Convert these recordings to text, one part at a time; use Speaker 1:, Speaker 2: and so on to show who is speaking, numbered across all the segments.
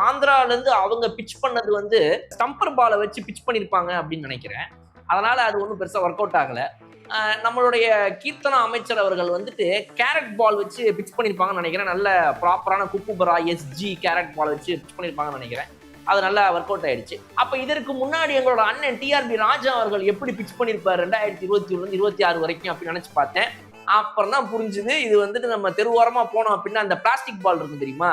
Speaker 1: ஆந்திரால இருந்து அவங்க பிட்ச் பண்ணது வந்து ஸ்டம்பர் பாலை வச்சு பிட்ச் பண்ணிருப்பாங்க அப்படின்னு நினைக்கிறேன். அதனால அது ஒன்றும் பெருசா ஒர்க் அவுட் ஆகல. நம்மளுடைய கீர்த்தனா அமைச்சர் அவர்கள் வந்துட்டு கேரட் பால் வச்சு பிட்ச் பண்ணிருப்பாங்கன்னு நினைக்கிறேன். நல்ல ப்ராப்பரான குக்குபரா எஸ்ஜி கேரட் பால் வச்சு பிட்ச் பண்ணிருப்பாங்கன்னு நினைக்கிறேன். அது நல்லா ஒர்க் அவுட் ஆயிடுச்சு. அப்ப இதற்கு முன்னாடி எங்களோட அண்ணன் டிஆர்பி ராஜா அவர்கள் எப்படி பிட்ச் பண்ணிருப்பாரு 2021 26 வரைக்கும் அப்படின்னு நினைச்சு பார்த்தேன். அப்புறம் தான் புரிஞ்சுது இது வந்துட்டு நம்ம தெருவோரமா போனோம் அப்படின்னா அந்த பிளாஸ்டிக் பால் இருக்கும் தெரியுமா,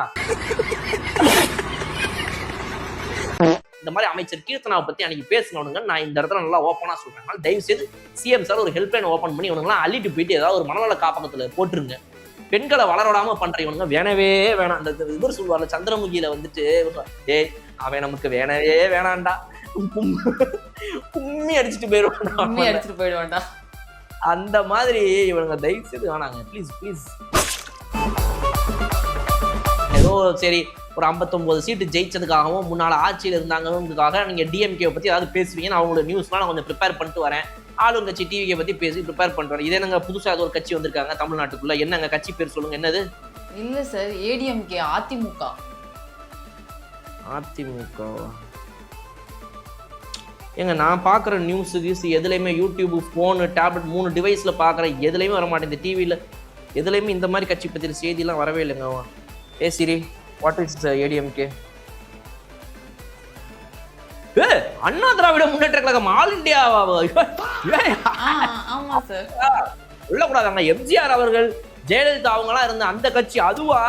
Speaker 1: இந்த மாதிரி அமைச்சர் கீர்த்தனாவை பத்தி அன்னைக்கு பேசினவனுங்க நான் இந்த இடத்துல நல்லா ஓப்பனா சொல்றேன். தயவு செய்து சிஎம் சார் ஒரு ஹெல்ப்லைன் ஓபன் பண்ணி இவனுங்களாம் அள்ளிட்டு போயிட்டு ஏதாவது ஒரு மனநல காப்பகத்துல போட்டுருங்க. பெண்களை வளரவிடாம பண்ற இவனுங்க வேணவே வேணாம். அந்த இவர் சொல்லுவார்ல சந்திரமுகியில வந்துட்டு ஏய் அவன் நமக்கு வேணவே வேணாண்டா கும்மி அடிச்சுட்டு போயிடுவான்டா அந்த மாதிரி இவனுங்க தயவு செய்து வேணாங்க ப்ளீஸ் ப்ளீஸ். ஏதோ சரி ஒரு 59 சீட்டு ஜெயிச்சதுக்காகவும் முன்னாள் ஆட்சியில் இருந்தாங்கிறதுக்காக நீங்க டிஎம்கே பத்தி ஏதாவது பேசுவீங்கன்னு அவங்களோட நியூஸ்லாம் நான் கொஞ்சம் ப்ரிப்பேர் பண்ணிட்டு வரேன். ஆளுங்கட்சி டிவியை பத்தி பேசி ப்ரிப்பேர் பண்ணிட்டு வரேன். இதே நாங்க புதுசா ஏதோ ஒரு கட்சி வந்திருக்காங்க தமிழ்நாட்டுக்குள்ள, என்னங்க கட்சி பேர் சொல்லுங்க, என்னது?
Speaker 2: இல்ல சார், ஏடிஎம்கே. அதிமுக.
Speaker 1: ஏங்க நான் பார்க்குற நியூஸ் எதுலையுமே யூடியூப் ஃபோனு டேப்லெட் 3 டிவைஸில் பார்க்குற எதுலையுமே வர மாட்டேங்குது. டிவியில் எதுலையுமே இந்த மாதிரி கட்சி பற்றின செய்திலாம் வரவே இல்லைங்க. Hey Siri, what is ADMK? Anna Dravida Munnetra Kazhagam all India உள்ளக்கூடாதாங்க. எம்ஜிஆர் அவர்கள் ஜெயலலிதா அவங்கலாம் இருந்த அந்த கட்சி அதுவா?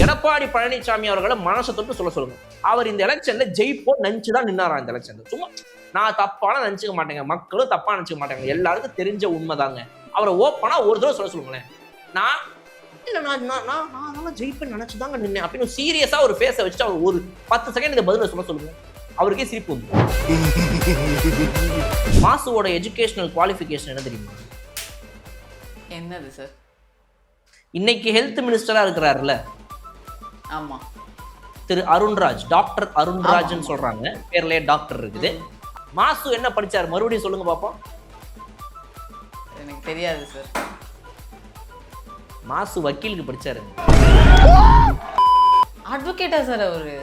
Speaker 1: எடப்பாடி பழனிசாமி அவர்களை மனசை தொட்டு சொல்லுங்க. அவர் இந்த எலெக்ஷன்ல ஜெயிப்போம் நினைச்சுதான் நின்னாரா இந்த எலெக்ஷன்ல. சும்மா நான் தப்பான நினைச்சுக்க மாட்டேங்க, மக்களும் தப்பா நினைச்சுக்க மாட்டாங்க, எல்லாருக்கும் தெரிஞ்ச உண்மைதாங்க. அவரை ஓப்பனா ஒரு தடவை சொல்லுங்களேன், நான் ஜெயிப்பேன் நினைச்சுதாங்க நின்னேன் அப்படின்னு சீரியஸா ஒரு ஃபேஸை வச்சுட்டு அவர் ஒரு 10 செகண்ட் இந்த பதில சொல்லுங்க. அவருக்கே சிரிப்பு வந்து. மாசுவோட எஜுகேஷனல் குவாலிஃபிகேஷன் என்ன தெரியுமா?
Speaker 2: என்னது சார்?
Speaker 1: இன்னைக்கு ஹெல்த் மினிஸ்டரா இருக்கிறாருல்ல,
Speaker 2: ஆமா,
Speaker 1: திரு அருண்ராஜ், டாக்டர் அருண்ராஜ்னு சொல்றாங்க, பேர்லயே டாக்டர் இருக்குது. மாசு என்ன படிச்சாரு மறுபடியும் சொல்லுங்க பாப்போம்.
Speaker 2: எனக்கு தெரியாது சார்.
Speaker 1: மாசு வக்கீலுக்கு படிச்சாரு.
Speaker 2: அட்வொகேட்டா சார் அவரு?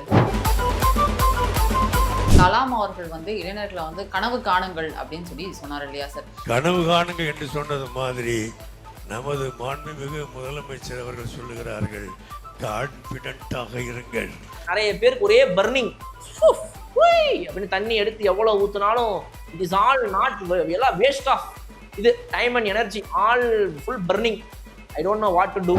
Speaker 2: கலாம் அவர்கள் வந்து இளைஞர்களை வந்து கனவு காணுங்கள் அப்படின்னு சொல்லி சொன்னார் இல்லையா சார்?
Speaker 3: கனவு காணுங்கள் என்று சொன்னது மாதிரி நமது மாண்புமிகு முதலமைச்சர் அவர்கள் சொல்லுகிறார்கள், கான்பிடென்ட்டாக இருங்கள்.
Speaker 1: நிறைய பேருக்கு ஒரே பர்னிங் அப்படின்னு தண்ணி எடுத்து எவ்வளவு ஊத்துனாலும் இட் இஸ் ஆல் நாட், எல்லாம் வேஸ்ட் ஆஃப் இது time and energy, all full burning. I don't know what to do.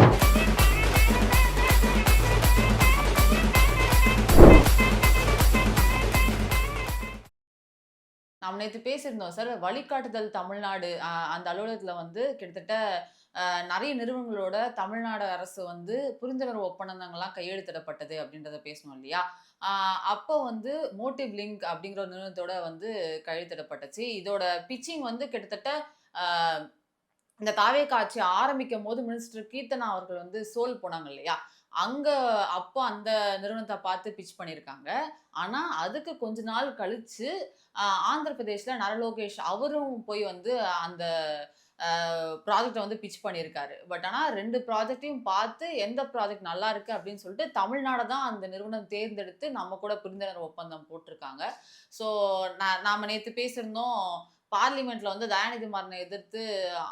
Speaker 2: நாம் நேற்று பேசியிருந்தோம் சார், வழிகாட்டுதல் தமிழ்நாடு அந்த அலுவலகத்தில் வந்து கிட்டத்தட்ட நிறைய நிறுவனங்களோட தமிழ்நாடு அரசு வந்து புரிந்துணர்வு ஒப்பந்தங்கள்லாம் கையெழுத்திடப்பட்டது அப்படின்றத பேசணும் இல்லையா? அப்போ வந்து மோட்டிவ் லிங்க் அப்படிங்கிற ஒரு நிறுவனத்தோட வந்து கையெழுத்திடப்பட்டுச்சு. இதோட பிச்சிங் வந்து கிட்டத்தட்ட இந்த தாவேக ஆட்சி ஆரம்பிக்கும் போது மினிஸ்டர் கீர்த்தனா அவர்கள் வந்து சோல் போனாங்க இல்லையா, அங்க அப்போ அந்த நிறுவனத்தை பார்த்து பிச் பண்ணியிருக்காங்க. ஆனா அதுக்கு கொஞ்ச நாள் கழிச்சு ஆந்திர பிரதேஷ்ல நரலோகேஷ் அவரும் போய் வந்து அந்த ப்ராஜெக்டை வந்து பிச் பண்ணியிருக்காரு. பட் ஆனால் 2 ப்ராஜெக்டையும் பார்த்து எந்த ப்ராஜெக்ட் நல்லா இருக்கு அப்படின்னு சொல்லிட்டு தமிழ்நாடு தான் அந்த நிறுவனம் தேர்ந்தெடுத்து நம்ம கூட புரிந்துணர்வு ஒப்பந்தம் போட்டிருக்காங்க. ஸோ நாம நேற்று பேசியிருந்தோம், பார்லிமெண்ட்ல வந்து தயாநிதி மாறனை எதிர்த்து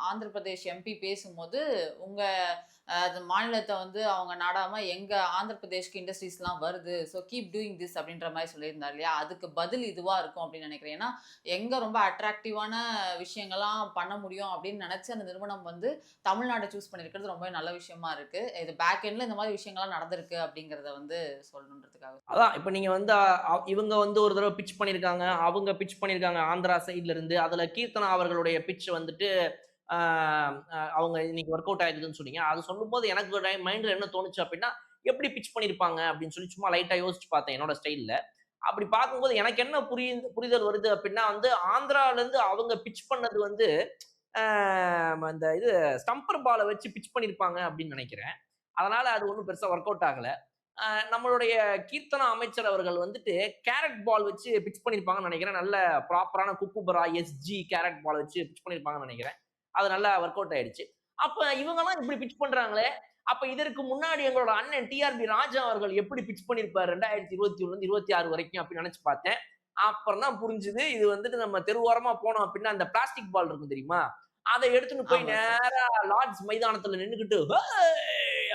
Speaker 2: ஆந்திர பிரதேஷ் எம்பி பேசும்போது உங்க மாநிலத்தை வந்து அவங்க நாடாம எங்க ஆந்திர பிரதேஷ்க்கு இண்டஸ்ட்ரீஸ்லாம் வருது, ஸோ கீப் டூயிங் திஸ் அப்படின்ற மாதிரி சொல்லியிருந்தார் இல்லையா? அதுக்கு பதில் இதுவா இருக்கும் அப்படின்னு நினைக்கிறேன். ஏன்னா எங்க ரொம்ப அட்ராக்டிவான விஷயங்கள்லாம் பண்ண முடியும் அப்படின்னு நினைச்சு அந்த நிறுவனம் வந்து தமிழ்நாட்டை சூஸ் பண்ணியிருக்கிறது ரொம்ப நல்ல விஷயமா இருக்கு. இது பேக் எண்ட்ல இந்த மாதிரி விஷயங்கள்லாம் நடந்திருக்கு அப்படிங்கிறத வந்து சொல்லணுன்றதுக்காக.
Speaker 1: அதான் இப்போ நீங்க வந்து இவங்க வந்து ஒரு தடவை பிச் பண்ணியிருக்காங்க, அவங்க பிச் பண்ணியிருக்காங்க ஆந்திரா சைட்ல இருந்து. அதுல கீர்த்தனா அவர்களுடைய பிச் வந்துட்டு அவங்க இன்னைக்கு ஒர்க் அவுட் ஆயிருக்குதுன்னு சொன்னீங்க. அது சொல்லும்போது எனக்கு மைண்ட்ல என்ன தோணுச்சு அப்படின்னா, எப்படி பிச் பண்ணியிருப்பாங்க அப்படின்னு சொல்லி சும்மா லைட்டா யோசிச்சு பார்த்தேன் என்னோட ஸ்டைல்ல. அப்படி பார்க்கும்போது எனக்கு என்ன புரிதல் வருது அப்படின்னா வந்து ஆந்திரால இருந்து அவங்க பிச் பண்ணது வந்து அந்த இது ஸ்டம்பர் பாலை வச்சு பிச் பண்ணியிருப்பாங்க அப்படின்னு நினைக்கிறேன். அதனால அது ஒன்றும் பெருசா ஒர்க் அவுட் ஆகல. நம்மளுடைய கீர்த்தனா அமைச்சர் அவர்கள் வந்துட்டு கேரட் பால் வச்சு பிச் பண்ணியிருப்பாங்கன்னு நினைக்கிறேன். நல்ல ப்ராப்பரான குக்குபரா எஸ்ஜி கேரட் பால் வச்சு பிச் பண்ணியிருப்பாங்கன்னு நினைக்கிறேன். அது நல்லா ஒர்க் அவுட் ஆயிடுச்சு. அப்ப இவங்கெல்லாம் இப்படி பிச் பண்றாங்களே, அப்ப இதற்கு முன்னாடி எங்களோட அண்ணன் டிஆர்பி ராஜா அவர்கள் எப்படி பிச் பண்ணிருப்பாரு 2021 இருந்து 26 வரைக்கும் அப்படின்னு நினைச்சு பார்த்தேன். அப்புறம் தான் புரிஞ்சுது இது வந்துட்டு நம்ம தெருவோரமா போனோம் அப்படின்னா அந்த பிளாஸ்டிக் பால் இருக்கும் தெரியுமா, அதை எடுத்துட்டு போய்
Speaker 2: ஆமா சார்.
Speaker 1: நேரா லார்ட்ஸ் மைதானத்துல நின்னுக்கிட்டு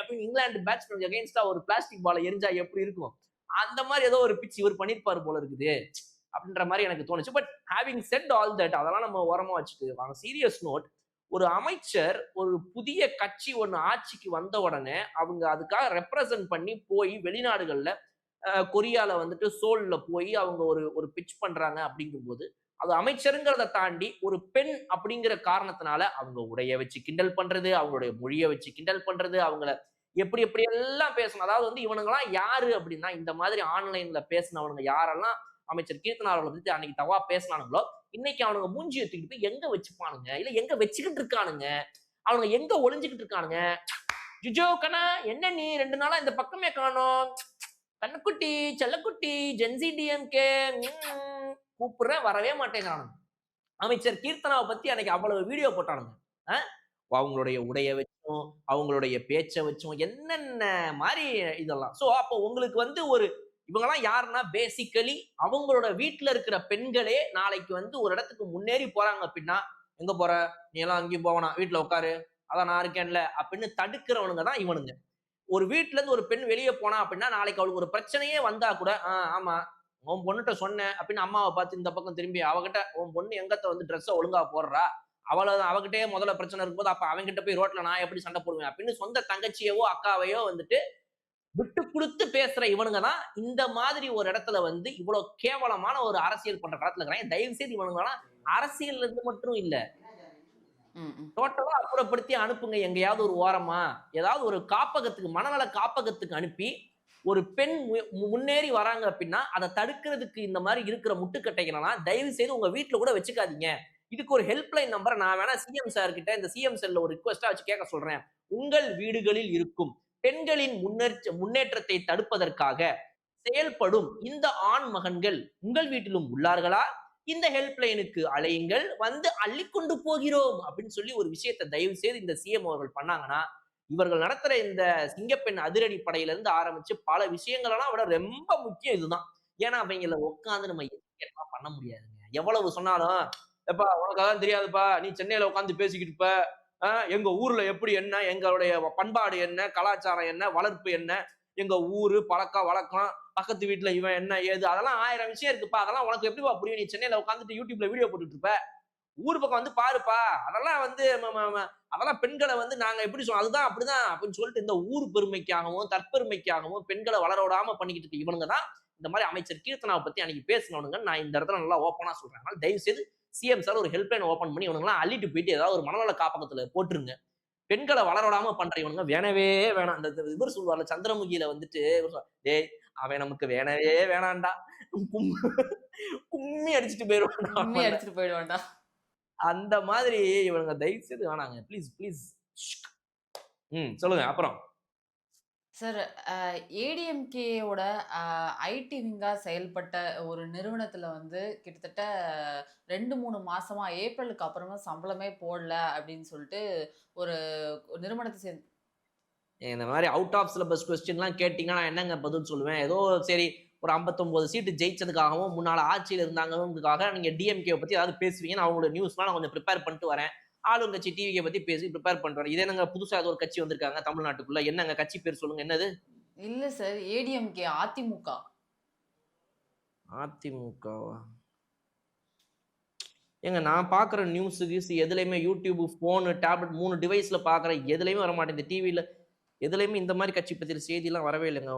Speaker 1: அப்படின்னு இங்கிலாந்து பேட்ஸ்மேன் அகைன்ஸ்டா ஒரு பிளாஸ்டிக் பாலை எரிஞ்சா எப்படி இருக்கும், அந்த மாதிரி ஏதோ ஒரு பிச் இவர் பண்ணிருப்பாரு போல இருக்குது அப்படின்ற மாதிரி எனக்கு தோணுச்சு. But having set all that அதெல்லாம் நம்ம ஓரமா வச்சுட்டு வாங்க சீரியஸ் நோட். ஒரு அமைச்சர் ஒரு புதிய கட்சி ஒண்ணு ஆட்சிக்கு வந்த உடனே அவங்க அதுக்காக ரெப்ரசன்ட் பண்ணி போய் வெளிநாடுகள்ல கொரியால வந்துட்டு சோல்ல போய் அவங்க ஒரு ஒரு பிட்ச் பண்றாங்க அப்படிங்கும்போது அது அமைச்சருங்கிறத தாண்டி ஒரு பெண் அப்படிங்கிற காரணத்தினால அவங்க உடைய வச்சு கிண்டல் பண்றது, அவங்களுடைய மொழியை வச்சு கிண்டல் பண்றது, அவங்கள எப்படி எப்படி எல்லாம் பேசணும். அதாவது வந்து இவனுங்கெல்லாம் யாரு அப்படின்னா இந்த மாதிரி ஆன்லைன்ல பேசினவனுங்க யாரெல்லாம் அமைச்சர் கீர்த்தனா அவர்களை பத்தி அன்னைக்கு தவா பேசினானுங்களோ இன்னைக்கு அவனுங்க மூஞ்சியை தூக்கிட்டு போய் எங்க வச்சுப்பானுங்க, இல்ல எங்க வச்சுக்கிட்டு இருக்கானுங்க, அவனுங்க எங்க ஒளிஞ்சுக்கிட்டு இருக்கானுங்க. ஜிஜோ கண்ணா என்ன நீ 2 நாளா இந்த பக்கமே காணோம், கண்ணுக்குட்டி செல்லக்குட்டி ஜென்சி டிஎம்கே கூப்பிடுறேன் வரவே மாட்டேங்கிறானுங்க. அமைச்சர் கீர்த்தனாவை பத்தி அன்னைக்கு அவ்வளவு வீடியோ போட்டானுங்க. அவங்களுடைய உடைய வச்சும் அவங்களுடைய பேச்சை வச்சும் என்னென்ன மாதிரி இதெல்லாம். சோ அப்போ உங்களுக்கு வந்து ஒரு இவங்கெல்லாம் யாருன்னா பேசிக்கலி அவங்களோட வீட்டுல இருக்கிற பெண்களே நாளைக்கு வந்து ஒரு இடத்துக்கு முன்னேறி போறாங்க அப்படின்னா எங்க போற நீ எல்லாம் அங்கேயும் போவனா வீட்டுல உட்காரு அதான் நான் இருக்கேன்ல அப்படின்னு தடுக்கிறவனுங்க தான் இவனுங்க. ஒரு வீட்டுல இருந்து ஒரு பெண் வெளியே போனா அப்படின்னா நாளைக்கு அவளுக்கு ஒரு பிரச்சனையே வந்தா கூட ஆமா உன் பொண்ணுகிட்ட சொன்னேன் அப்படின்னு அம்மாவை பார்த்து இந்த பக்கம் திரும்பி அவகிட்ட உன் பொண்ணு எங்கத்த வந்து ட்ரெஸ்ஸை ஒழுங்கா போடுறா அவகிட்டே முதல்ல பிரச்சனை இருக்கும்போது அப்ப அவங்கிட்ட போய் ரோட்ல நான் எப்படி சண்டை போடுவேன் அப்படின்னு சொந்த தங்கச்சியவோ அக்காவையோ வந்துட்டு விட்டு கொடுத்து பேசுற இவனுங்க தான் இந்த மாதிரி ஒரு இடத்துல வந்து இவ்வளவு கேவலமான ஒரு அரசியல் பண்ற காலத்துல இருக்கிறாங்க. தயவு செய்து இவனுங்கலாம் அரசியல்ல இருந்து மட்டும் இல்ல டோட்டலா அப்புறப்படுத்தி அனுப்புங்க எங்கேயாவது ஒரு ஓரமா ஏதாவது ஒரு காப்பகத்துக்கு மனநல காப்பகத்துக்கு அனுப்பி ஒரு பெண் முன்னேறி வராங்க அப்படின்னா அதை தடுக்கிறதுக்கு இந்த மாதிரி இருக்கிற முட்டுக்கட்டைகளெல்லாம் தயவு செய்து உங்க வீட்டுல கூட வச்சுக்காதீங்க. இதுக்கு ஒரு ஹெல்ப்லைன் நம்பரை நான் வேணா சிஎம் சார் கிட்ட இந்த சிஎம் செல்ல ஒரு ரிக்வெஸ்டா வச்சு கேட்க சொல்றேன். உங்கள் வீடுகளில் இருக்கும் பெண்களின் முன்னேற்றத்தை தடுப்பதற்காக செயல்படும் இந்த ஆண் மகன்கள் உங்கள் வீட்டிலும் உள்ளார்களா, இந்த ஹெல்ப்லைனுக்கு அழையுங்கள் வந்து அள்ளிக்கொண்டு போகிறோம் அப்படின்னு சொல்லி ஒரு விஷயத்தை தயவு செய்து இந்த சிஎம் அவர்கள் பண்ணாங்கன்னா இவர்கள் நடத்துற இந்த சிங்கப்பெண் அதிரடி படையில இருந்து ஆரம்பிச்சு பல விஷயங்கள் எல்லாம் விட ரொம்ப முக்கியம் இதுதான். ஏன்னா அவங்கள உட்காந்து நம்ம எல்லாம் பண்ண முடியாதுங்க. எவ்வளவு சொன்னாலும் எப்பா உனக்கு அதான் தெரியாதுப்பா நீ சென்னையில உட்காந்து பேசிக்கிட்டு இருப்ப, எங்க ஊர்ல எப்படி என்ன எங்களுடைய பண்பாடு என்ன கலாச்சாரம் என்ன வளர்ப்பு என்ன எங்க ஊரு பழக்கம் வழக்கம் பக்கத்து வீட்டுல இவன் என்ன ஏது அதெல்லாம் 1000 விஷயம் இருக்குப்பா அதெல்லாம் உனக்கு எப்படிப்பா புரியும், நீ சென்னையில உட்காந்துட்டு யூடியூப்ல வீடியோ போட்டுட்டு இருப்ப ஊர் பக்கம் வந்து பாருப்பா அதெல்லாம் வந்து அதெல்லாம் பெண்களை வந்து நாங்க எப்படி சொல்றோம் அதுதான் அப்படிதான் அப்படின்னு சொல்லிட்டு இந்த ஊர் பெருமைக்காகவும் தற்பெருமைக்காகவும் பெண்களை வளர விடாம பண்ணிக்கிட்டு இருக்க இவனுங்க தான் இந்த மாதிரி அமைச்சர் கீர்த்தனாவை பத்தி அன்னைக்கு பேசினவனுங்க. நான் இந்த இடத்துல நல்லா ஓப்பனா சொல்றேன். அதனால தயவு செய்து சிஎம் சார் ஒரு ஹெல்ப்லைன் ஓபன் பண்ணி இவனுங்களாம் அள்ளிட்டு போயிட்டு ஏதாவது ஒரு மனநல காப்பகத்துல போட்டுருங்க. பெண்களை வளர விடாம பண்ற இவனுங்க வேணவே வேணாம். அந்த இவர் சொல்லுவார்ல சந்திரமுகியில வந்துட்டு டேய் அவன் நமக்கு வேணவே வேணாண்டா கும்மி அடிச்சுட்டு
Speaker 2: போயிடுவான்டா
Speaker 1: அந்த மாதிரி இவனுங்க தயவு செய்து வேணாங்க ப்ளீஸ் ப்ளீஸ். சொல்லுங்க அப்புறம்
Speaker 2: சார். ஏடிஎம்கேயோட ஐடி விங்கா செயல்பட்ட ஒரு நிறுவனத்துல வந்து கிட்டத்தட்ட 2-3 மாசமா ஏப்ரலுக்கு அப்புறமா சம்பளமே போடல அப்படின்னு சொல்லிட்டு ஒரு நிறுவனத்தை சேர்ந்து
Speaker 1: இந்த மாதிரி அவுட் ஆஃப் சிலபஸ் கொஸ்டின்லாம் கேட்டீங்கன்னா நான் என்னங்க பதில் சொல்லுவேன். ஏதோ சரி ஒரு 59 சீட்டு ஜெயிச்சதுக்காகவும் முன்னாள் ஆட்சியில் இருந்தாங்கிறதுக்காக நீங்க டிஎம்கே பத்தி ஏதாவது பேசுவீங்க. நான் அவங்களோட நியூஸ்லாம் நான் கொஞ்சம் ப்ரிப்பேர் பண்ணிட்டு வரேன். ஆளுங்கட்சி டிவியை பத்தி பேசி ப்ரிப்பேர் பண்ணிட்டு வரேன். இதே நாங்க புதுசா ஏதோ ஒரு கட்சி வந்திருக்காங்க தமிழ்நாட்டுக்குள்ள என்னங்க கட்சி பேர் சொல்லுங்க என்னது?
Speaker 2: இல்ல சார் ஏடிஎம்கே அதிமுக.
Speaker 1: அதிமுகவா? ஏங்க நான் பாக்குற நியூஸ் எதுலையுமே யூடியூப் போனு டேப்லெட் 3 டிவைஸ்ல பாக்குற எதுலையுமே வர மாட்டேங்குது. டிவியில எதுலையுமே இந்த மாதிரி கட்சி பத்தி செய்தி எல்லாம் வரவே இல்லைங்க.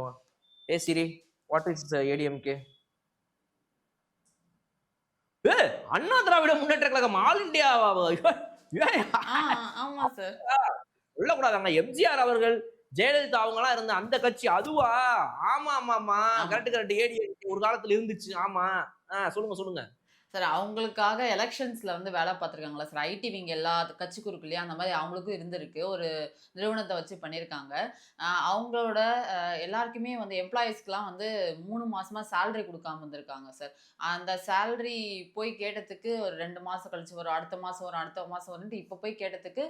Speaker 1: Hey Siri what is ADMK? Anna Dravida Munnetra Kazhagam all India
Speaker 2: ஆமா சார்
Speaker 1: சொல்லக்கூடாதாங்க. எம்ஜிஆர் அவர்கள் ஜெயலலிதா அவங்க எல்லாம் இருந்த அந்த கட்சி அதுவா? ஆமா ஆமா ஆமா கரெக்ட் கரெக்ட். ஏடிஎம்கே ஒரு காலத்துல இருந்துச்சு. ஆமா சொல்லுங்க சொல்லுங்க.
Speaker 2: சார் அவங்களுக்காக எலக்ஷன்ஸ்ல வந்து வேலை பார்த்துருக்காங்களா சார்? ஐடி விங் எல்லா கட்சிக்குருக்குள்ளயும் அந்த மாரி அவங்களுக்கும் இருந்திருக்கு. ஒரு நிறுவனத்த வச்சு பண்ணியிருக்காங்க. அவங்களோட எல்லாருக்குமே வந்து எம்ப்ளாயீஸ்க்குலாம் வந்து 3 மாசமா சேலரி குடுக்காம இருந்திருக்காங்க சார். அந்த சேலரி போய் கேட்டதுக்கு ஒரு 2 மாசம் கழிச்சு வரும், அடுத்த மாசம் வரும், அடுத்த மாசம் வரும்ன்ட்டு இப்ப போய் கேட்டதுக்கு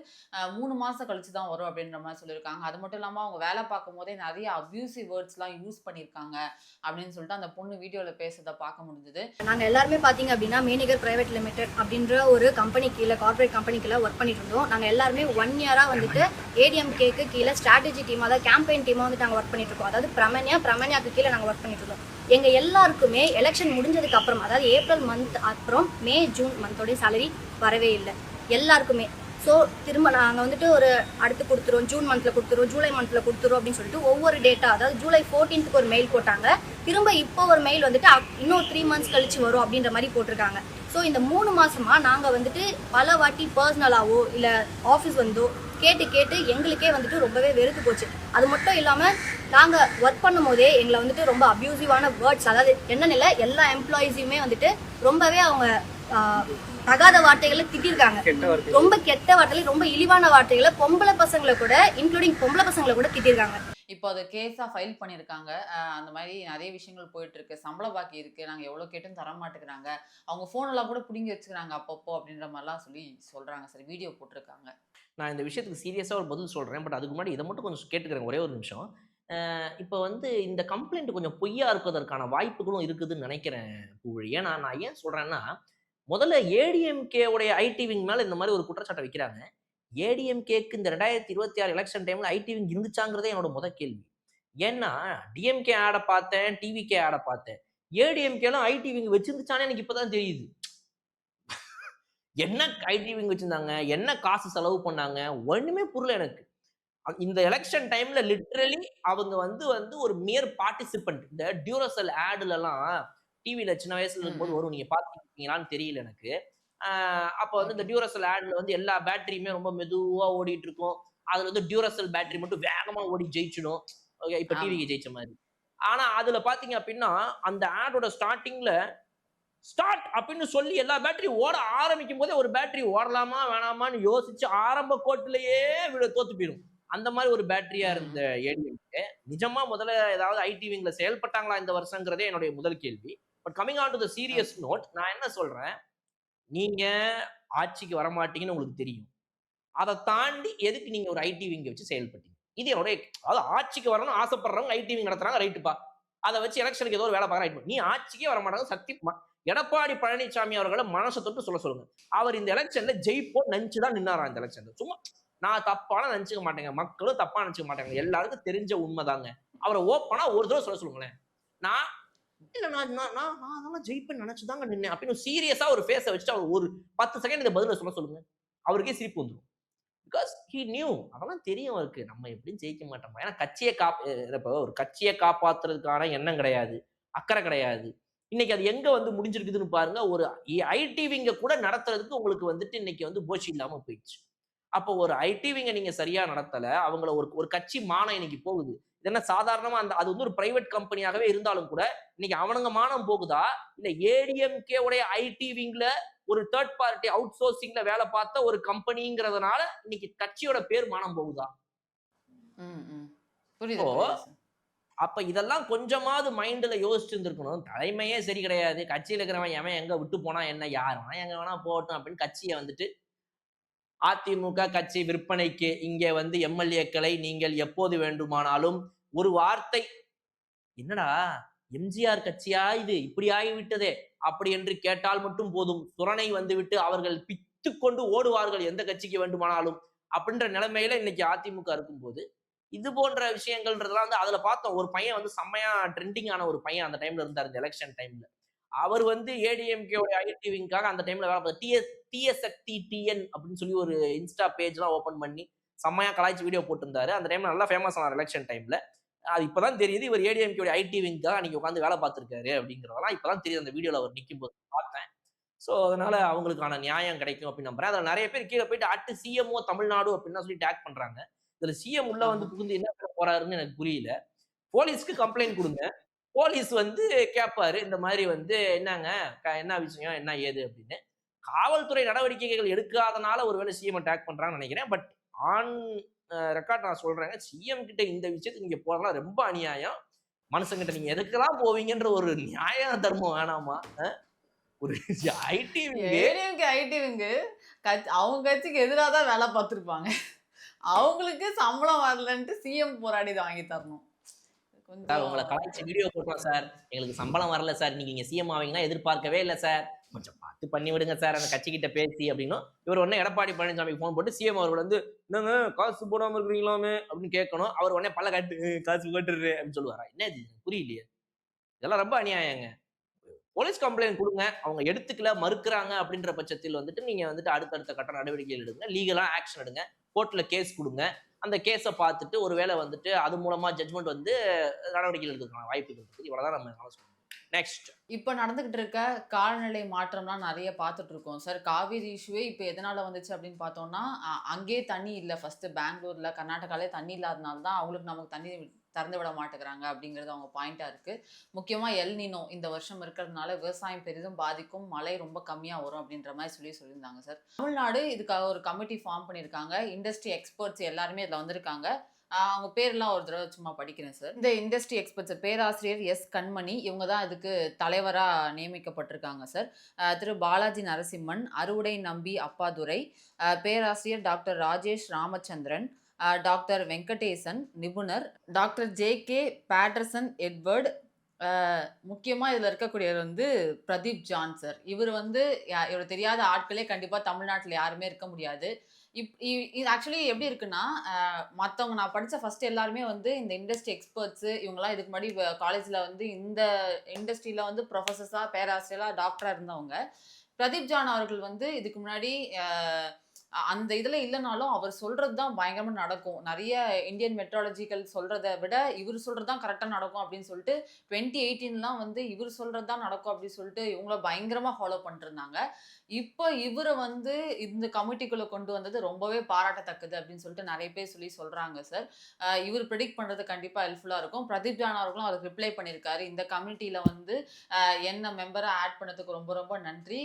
Speaker 2: 3 மாசம் கழிச்சு தான் வரும் அப்படின்ற மாரி சொல்லியிருக்காங்க. அது மட்டும் இல்லாம அவங்க வேலை பார்க்கும்போதே நெறைய அப்யூசிவ் வேர்ட்ஸ்லாம் யூஸ் பண்ணியிருக்காங்க அப்படின்னு சொல்லிட்டு அந்த பொண்ணு வீடியோல பேசுறத பார்க்க முடிஞ்சது.
Speaker 4: நாங்கள் எல்லாருமே பார்த்தீங்க அப்படின்னா மேனிகர் பிரைவேட் லிமிடெட் அப்படின்ற ஒரு கம்பெனி கீழே கார்ப்பரேட் கம்பெனி கீழே ஒர்க் பண்ணிட்டு இருந்தோம். நாங்கள் எல்லாருமே 1 இயராக வந்துட்டு ஏடிஎம்கேக்கு கீழே ஸ்ட்ராட்டஜி டீம், அதாவது கேம்பெயின் டீமாக வந்து நாங்கள் ஒர்க் பண்ணிட்டு இருக்கோம். அதாவது பிரமணியாக்கு கீழே நாங்கள் ஒர்க் பண்ணிட்டு இருக்கோம். எங்கள் எல்லாருக்குமே எலெக்ஷன் முடிஞ்சதுக்கு அப்புறம், அதாவது ஏப்ரல் மந்த் அப்புறம் மே ஜூன் மந்தோடைய சேலரி வரவே இல்லை எல்லாருக்குமே. ஸோ திரும்ப நாங்கள் வந்துட்டு ஒரு அடுத்து கொடுத்துருவோம், ஜூன் மந்தில் கொடுத்துருவோம், ஜூலை மந்தில் கொடுத்துருவோம் அப்படின்னு சொல்லிட்டு ஒவ்வொரு டேட்டா, அதாவது ஜூலை 14th ஒரு மெயில் போட்டாங்க. திரும்ப இப்போ ஒரு மெயில் வந்துட்டு இன்னும் 3 months கழிச்சு வரும் அப்படின்ற மாதிரி போட்டிருக்காங்க. ஸோ இந்த 3 மாசமா நாங்கள் வந்துட்டு பல வாட்டி பர்சனலாவோ இல்லை ஆஃபீஸ் வந்தோ கேட்டு கேட்டு எங்களுக்கே வந்துட்டு ரொம்பவே வெறுத்து போச்சு. அது மட்டும் இல்லாமல் நாங்கள் ஒர்க் பண்ணும் போதே எங்களை வந்துட்டு ரொம்ப அப்யூசிவான வேர்ட்ஸ், அதாவது என்னன்னு இல்லை எல்லா எம்ப்ளாயீஸையுமே வந்துட்டு ரொம்பவே அவங்க தகாத வார்த்தைகளை திட்டிருக்காங்க. ரொம்ப கெட்ட வார்த்தைகளை, ரொம்ப இழிவான வார்த்தைகளை பொம்பளை பசங்களை கூட, இன்க்ளூடிங் பொம்பளை பசங்களை கூட திட்டிருக்காங்க.
Speaker 2: இப்போ அது கேஸா ஃபைல் பண்ணியிருக்காங்க. அந்த மாதிரி நிறைய விஷயங்கள் போயிட்டு இருக்கு. சம்பள பாக்கி இருக்கு. நாங்க எவ்வளவு கேட்டும் தர மாட்டேங்கிறாங்க. அவங்க ஃபோன் எல்லாம் கூட புடுங்கி வச்சுக்கிறாங்க அப்பப்போ அப்படின்ற மாதிரிலாம் சொல்றாங்க சார். வீடியோ போட்டிருக்காங்க.
Speaker 1: நான் இந்த விஷயத்துக்கு சீரியஸா ஒரு பதில் சொல்றேன். பட் அதுக்கு முன்னாடி இதை மட்டும் கொஞ்சம் கேட்டுக்கிறேன், ஒரே ஒரு நிமிஷம். இப்போ வந்து இந்த கம்ப்ளைண்ட் கொஞ்சம் பொய்யா இருப்பதற்கான வாய்ப்புகளும் இருக்குதுன்னு நினைக்கிறேன் பூவழி. ஏன்னா நான் ஏன் சொல்றேன்னா, முதல்ல ஏடிஎம்கே உடைய ஐடி விங் மேல இந்த மாதிரி ஒரு குற்றச்சாட்டை வைக்கிறாங்க. ஏடிஎம்கேக்கு இந்த 2026 எலெக்ஷன் டைம்ல ஐடி விங் இருந்துச்சாங்கிறதே என்னோட முத கேள்வி. ஏன்னா டிஎம்கே ஆட பார்த்தேன், டிவிகே ஆட பார்த்தேன். ஏடிஎம்கேலாம் ஐடி விங் வச்சிருந்துச்சானே எனக்கு இப்பதான் தெரியுது. என்ன ஐடி விங் வச்சிருந்தாங்க, என்ன காசு செலவு பண்ணாங்க, ஒண்ணுமே புரியல எனக்கு. இந்த எலெக்ஷன் டைம்ல லிட்டரலி அவங்க வந்து வந்து ஒரு மியர் பார்ட்டிசிபென்ட். இந்த டியூரசெல் ஆடுலலாம் டிவில சின்ன வயசுல இருக்கும்போது வரும், நீங்க பார்த்துருக்கீங்களான்னு தெரியல எனக்கு. அப்போ வந்து இந்த
Speaker 2: ஓகே.
Speaker 1: டியூரசெல் ஆட்ல வந்து எல்லா பேட்டரியுமே ரொம்ப மெதுவா ஓடிட்டு இருக்கும். அதுல வந்து டியூரசெல் பேட்டரி மட்டும் வேகமா ஓடி ஜெயிச்சிடும். ஓகே, இப்ப
Speaker 2: ஆமா.
Speaker 1: டிவிக்கு ஜெயிச்ச மாதிரி. ஆனா அதுல பாத்தீங்க அப்படின்னா அந்த ஆடோட ஸ்டார்டிங்ல ஸ்டார்ட் அப்படின்னு சொல்லி எல்லா பேட்டரி ஓட ஆரம்பிக்கும் போதே ஒரு பேட்டரி ஓடலாமா வேணாமான்னு யோசிச்சு ஆரம்ப கோட்டிலேயே தோத்து போயிடும். அந்த மாதிரி ஒரு பேட்டரியா இருந்த
Speaker 2: ம்.
Speaker 1: ஏடிஎம்கே நிஜமா முதல்ல ஏதாவது ஐடி விங்ல செயல்பட்டாங்களா இந்த வருஷங்கிறதே என்னுடைய முதல் கேள்வி. But coming on to the serious
Speaker 2: okay.
Speaker 1: Note, நான் என்ன சொல்றேன், நீங்க ஆட்சிக்கு வரமாட்டீங்கன்னு உங்களுக்கு தெரியும். அதை தாண்டி எதுக்கு நீங்க ஒரு ஐடி விங்க வச்சு செயல்பட்டீங்க? இது என்னோட, அதாவது ஆட்சிக்கு வரணும்னு ஆசைப்படுறவங்க ஐடி விங் நடத்துறாங்க, ரைட்டுப்பா. அதை வச்சு எலெக்ஷனுக்கு ஏதோ ஒரு வேலை பார்க்கறா, ரைட். நீ ஆட்சிக்கே வர மாட்டாங்க சக்தி. எடப்பாடி பழனிசாமி அவர்களை மனசை தொட்டு சொல்ல சொல்லுங்க. அவர் இந்த எலெக்ஷன்ல ஜெயிப்போம் நினைச்சுதான் நின்னாரா இந்த எலெக்ஷன்ல. சும்மா நான் தப்பான நினைச்சுக்க மாட்டேங்க, மக்களும் தப்பா நினைச்சுக்க மாட்டாங்க, எல்லாருக்கும் தெரிஞ்ச உண்மைதாங்க. அவரை ஓப்பனா ஒரு தடவை சொல்ல சொல்லுங்களேன். நான் இல்ல நான் நான் நான் நான் அதெல்லாம் ஜெயிப்பேன்னு நினைச்சுதாங்க நின்னேன் அப்படின்னு சீரியஸா ஒரு ஃபேஸை வச்சுட்டு அவர் ஒரு 10 செகண்ட் இந்த பதில சொல்ல சொல்லுங்க. அவருக்கே சிரிப்பு வந்துடும். பிகாஸ் ஹி நியூ, அதெல்லாம் தெரியும் அவருக்கு, நம்ம எப்படியும் ஜெயிக்க மாட்டோம். ஏன்னா இப்போ ஒரு கட்சியை காப்பாத்துறதுக்கான எண்ணம் கிடையாது, அக்கறை கிடையாது. இன்னைக்கு அது எங்க வந்து முடிஞ்சிருக்குதுன்னு பாருங்க. ஒரு ஐடி விங்க கூட நடத்துறதுக்கு உங்களுக்கு வந்துட்டு இன்னைக்கு வந்து போச்சு இல்லாம போயிடுச்சு. அப்போ ஒரு ஐடி விங்க நீங்க சரியா நடத்தல, அவங்கள ஒரு ஒரு கட்சி மானம் இன்னைக்கு போகுது. இது என்ன சாதாரணமா அந்த அது வந்து ஒரு பிரைவேட் கம்பெனியாகவே இருந்தாலும் கூட இன்னைக்கு அவனுங்க மானம் போகுதா, இல்ல ஏடிஎம்கே உடைய ஐடி விங்ல ஒரு தேர்ட் பார்ட்டி அவுட் சோர்சிங்ல வேலை பார்த்த ஒரு கம்பெனிங்கிறதுனால இன்னைக்கு கட்சியோட பேர் மானம் போகுதா?
Speaker 2: ம். ம். புரியுது,
Speaker 1: இப்போ
Speaker 2: புரியுது சார்.
Speaker 1: அப்ப இதெல்லாம் கொஞ்சமாவது மைண்ட்ல யோசிச்சு இருந்திருக்கணும். தலைமையே சரி கிடையாது, கட்சியில இருக்கிறவன் எவன் எங்க விட்டு போனா என்ன, யார் வேணா எங்க வேணா போகட்டும் அப்படின்னு கட்சியை வந்துட்டு அதிமுக கட்சி விற்பனைக்கு இங்கே வந்து எம்எல்ஏக்களை நீங்கள் எப்போது வேண்டுமானாலும் ஒரு வார்த்தை, என்னடா எம்ஜிஆர் கட்சியா இது இப்படி ஆகிவிட்டதே அப்படி என்று கேட்டால் மட்டும் போதும், துரணை வந்துவிட்டு அவர்கள் பித்து கொண்டு ஓடுவார்கள் எந்த கட்சிக்கு வேண்டுமானாலும் அப்படின்ற நிலைமையில இன்னைக்கு அதிமுக இருக்கும்போது இது போன்ற விஷயங்கள்ன்றதெல்லாம் வந்து அதுல பார்த்தோம். ஒரு பையன் வந்து செம்மையா ட்ரெண்டிங் ஆன ஒரு பையன் அந்த டைம்ல இருந்தார், இந்த எலெக்ஷன் டைம்ல. அவர் வந்து ஏடிஎம்கே ஐடி விங்காக அந்த டைம்ல வேலை பார்த்து டிஎஸ்சக்தி டிஎன் அப்படின்னு சொல்லி ஒரு இன்ஸ்டா பேஜ் எல்லாம் ஓபன் பண்ணி செம்மையா கலாய்ச்சி வீடியோ போட்டிருந்தாரு. அந்த டைம்ல நல்லா ஃபேமஸ் ஆனார் எலெக்ஷன் டைம்ல. அது இப்பதான் தெரியுது இவர் ஏடிஎம்கே ஐடி விங்காக அன்னைக்கு உட்காந்து வேலை பார்த்திருக்காரு அப்படிங்கிறதெல்லாம் இப்பதான் தெரியுது. அந்த வீடியோல அவர் நிக்கும் போது பார்த்தேன். சோ அதனால அவங்களுக்கான நியாயம் கிடைக்கும் அப்படின்னு நம்புறேன். அதுல நிறைய பேர் கீழே போயிட்டு சிஎம்ஓ தமிழ்நாடு அப்படின்னு சொல்லி டேக் பண்றாங்க. இதுல சிஎம் உள்ள வந்து
Speaker 2: ஆமா.
Speaker 1: புகுந்து என்ன பண்ண போறாருன்னு எனக்கு புரியல. போலீஸ்க்கு கம்ப்ளைண்ட் கொடுங்க. போலீஸ் வந்து கேட்பாரு இந்த மாதிரி வந்து என்னங்க என்ன விஷயம் என்ன ஏது அப்படின்னு. காவல்துறை நடவடிக்கைகள் எடுக்காதனால ஒருவேளை சிஎம் அட்டாக் பண்றாங்கன்னு நினைக்கிறேன். பட் ஆன் ரெக்கார்ட் நான் சொல்றேங்க, சிஎம் கிட்ட இந்த விஷயத்துக்கு நீங்க போறலாம் ரொம்ப அநியாயம். மனுஷங்கிட்ட நீங்க எதுக்கெல்லாம் போவீங்கன்ற ஒரு நியாய தர்மம் வேணாமா? ஒரு ஐடி
Speaker 2: ஏடிஎம்கே ஐடிவிங்கு அவங்க கட்சிக்கு எதிராக தான் வேலை பார்த்துருப்பாங்க. அவங்களுக்கு சம்பளம் வரலன்ட்டு சிஎம் போராடி இதை வாங்கி தரணும்.
Speaker 1: சார் உங்கள
Speaker 2: கொஞ்சம்
Speaker 1: கலாய்ச்சு வீடியோ போட்டோம் சார். எங்களுக்கு சம்பளம் வரல சார். நீங்க சிஎம் ஆவீங்கன்னா எதிர்பார்க்கவே இல்ல சார். கொஞ்சம் பார்த்து பண்ணி விடுங்க சார் அந்த கட்சிகிட்ட பேசி அப்படின்னும். இவர் உடனே எடப்பாடி பழனிசாமிக்கு ஃபோன் போட்டு சிஎம் அவர்கள் வந்து என்னங்க காசு போடாம இருக்கிறீங்களாமே அப்படின்னு கேட்கணும். அவர் உடனே பல்ல காட்டு காசு போட்டுரு அப்படின்னு சொல்லுவாரா? என்ன இது புரியலையே. இதெல்லாம் ரொம்ப அநியாயங்க. போலீஸ் கம்ப்ளைண்ட் கொடுங்க. அவங்க எடுத்துக்கல மறுக்கிறாங்க அப்படின்ற பட்சத்தில் வந்துட்டு நீங்க வந்துட்டு அடுத்தடுத்த கட்ட நடவடிக்கைகள் எடுங்க. லீகலா ஆக்ஷன் எடுங்க. கோர்ட்ல கேஸ் கொடுங்க. அந்த கேஸை பார்த்துட்டு ஒருவேளை வந்துட்டு அது மூலமா ஜட்மெண்ட் வந்து நடவடிக்கைகள் எடுக்கிறதுக்கான வாய்ப்புகள் இருக்குது. இவ்வளவுதான் நம்ம சொல்லணும். நெக்ஸ்ட்
Speaker 2: இப்ப நடந்துகிட்டு இருக்க காலநிலை மாற்றம்லாம் நிறைய பார்த்துட்டு இருக்கோம் சார். காவிரி இஷ்யூவே இப்ப எதனால வந்துச்சு அப்படின்னு பார்த்தோம்னா, அங்கேயே தண்ணி இல்ல. ஃபர்ஸ்ட் பெங்களூர்ல, கர்நாடகாலே தண்ணி இல்லாதனால தான் அவங்களுக்கு நமக்கு தண்ணி திறந்து விட மாட்டேங்கிறாங்க அப்படிங்கிறது அவங்க பாயிண்டா இருக்கு. முக்கியமா எல் நினோ இந்த வருஷம் இருக்கிறதுனால விவசாயம் பெரிதும் பாதிக்கும், மழை ரொம்ப கம்மியா வரும் அப்படின்ற மாதிரி சொல்லியிருந்தாங்க சார். தமிழ்நாடு இதுக்காக ஒரு கமிட்டி ஃபார்ம் பண்ணியிருக்காங்க. இண்டஸ்ட்ரி எக்ஸ்பர்ட்ஸ் எல்லாருமே இதுல வந்திருக்காங்க. அவங்க பேர்லாம் ஒரு தடவை சும்மா படிக்கிறேன் சார். இந்த இண்டஸ்ட்ரி எக்ஸ்பர்ட்ஸ் பேராசிரியர் எஸ் கண்மணி இவங்க தான் இதுக்கு தலைவரா நியமிக்கப்பட்டிருக்காங்க சார். திரு பாலாஜி நரசிம்மன், அறுவடை நம்பி அப்பாதுரை, பேராசிரியர் டாக்டர் ராஜேஷ் ராமச்சந்திரன், டாக்டர் வெங்கடேசன் நிபுணர், டாக்டர் ஜே.கே. பேட்டர்சன் எட்வர்ட், முக்கியமா இதுல இருக்கக்கூடியவர் வந்து பிரதீப் ஜான் சார். இவர் வந்து இவர் தெரியாத ஆட்களே கண்டிப்பா தமிழ்நாட்டுல யாருமே இருக்க முடியாது. இது ஆக்சுவலி எப்படி இருக்குன்னா, மற்றவங்க நான் படித்த ஃபர்ஸ்ட் எல்லாருமே வந்து இந்த இண்டஸ்ட்ரி எக்ஸ்பர்ட்ஸ் இவங்கெல்லாம் இதுக்கு முன்னாடி காலேஜில் வந்து இந்த இண்டஸ்ட்ரியில் வந்து ப்ரொஃபஸர்ஸாக பேராசிரியராக டாக்டராக இருந்தவங்க. பிரதீப் ஜான் அவர்கள் வந்து இதுக்கு முன்னாடி அந்த இதில் இல்லைனாலும் அவர் சொல்கிறது தான் பயங்கரமாக நடக்கும். நிறைய இந்தியன் மெட்ராலஜிக்கல் சொல்கிறத விட இவர் சொல்கிறது தான் கரெக்டாக நடக்கும் அப்படின்னு சொல்லிட்டு 2018 வந்து இவர் சொல்கிறது தான் நடக்கும் அப்படின்னு சொல்லிட்டு இவங்கள பயங்கரமாக ஃபாலோ பண்ணிருந்தாங்க. இப்போ இவரை வந்து இந்த கமிட்டிக்குள்ளே கொண்டு வந்தது ரொம்பவே பாராட்டத்தக்கது அப்படின்னு சொல்லிட்டு நிறைய பேர் சொல்கிறாங்க சார். இவர் ப்ரெடிக்ட் பண்ணுறது கண்டிப்பாக ஹெல்ப்ஃபுல்லாக இருக்கும். பிரதீப் ஜான் அவர்களும் அதுக்கு ரிப்ளை பண்ணியிருக்காரு. இந்த கமிட்டியில் வந்து என்ன மெம்பரை ஆட் பண்ணதுக்கு ரொம்ப ரொம்ப நன்றி.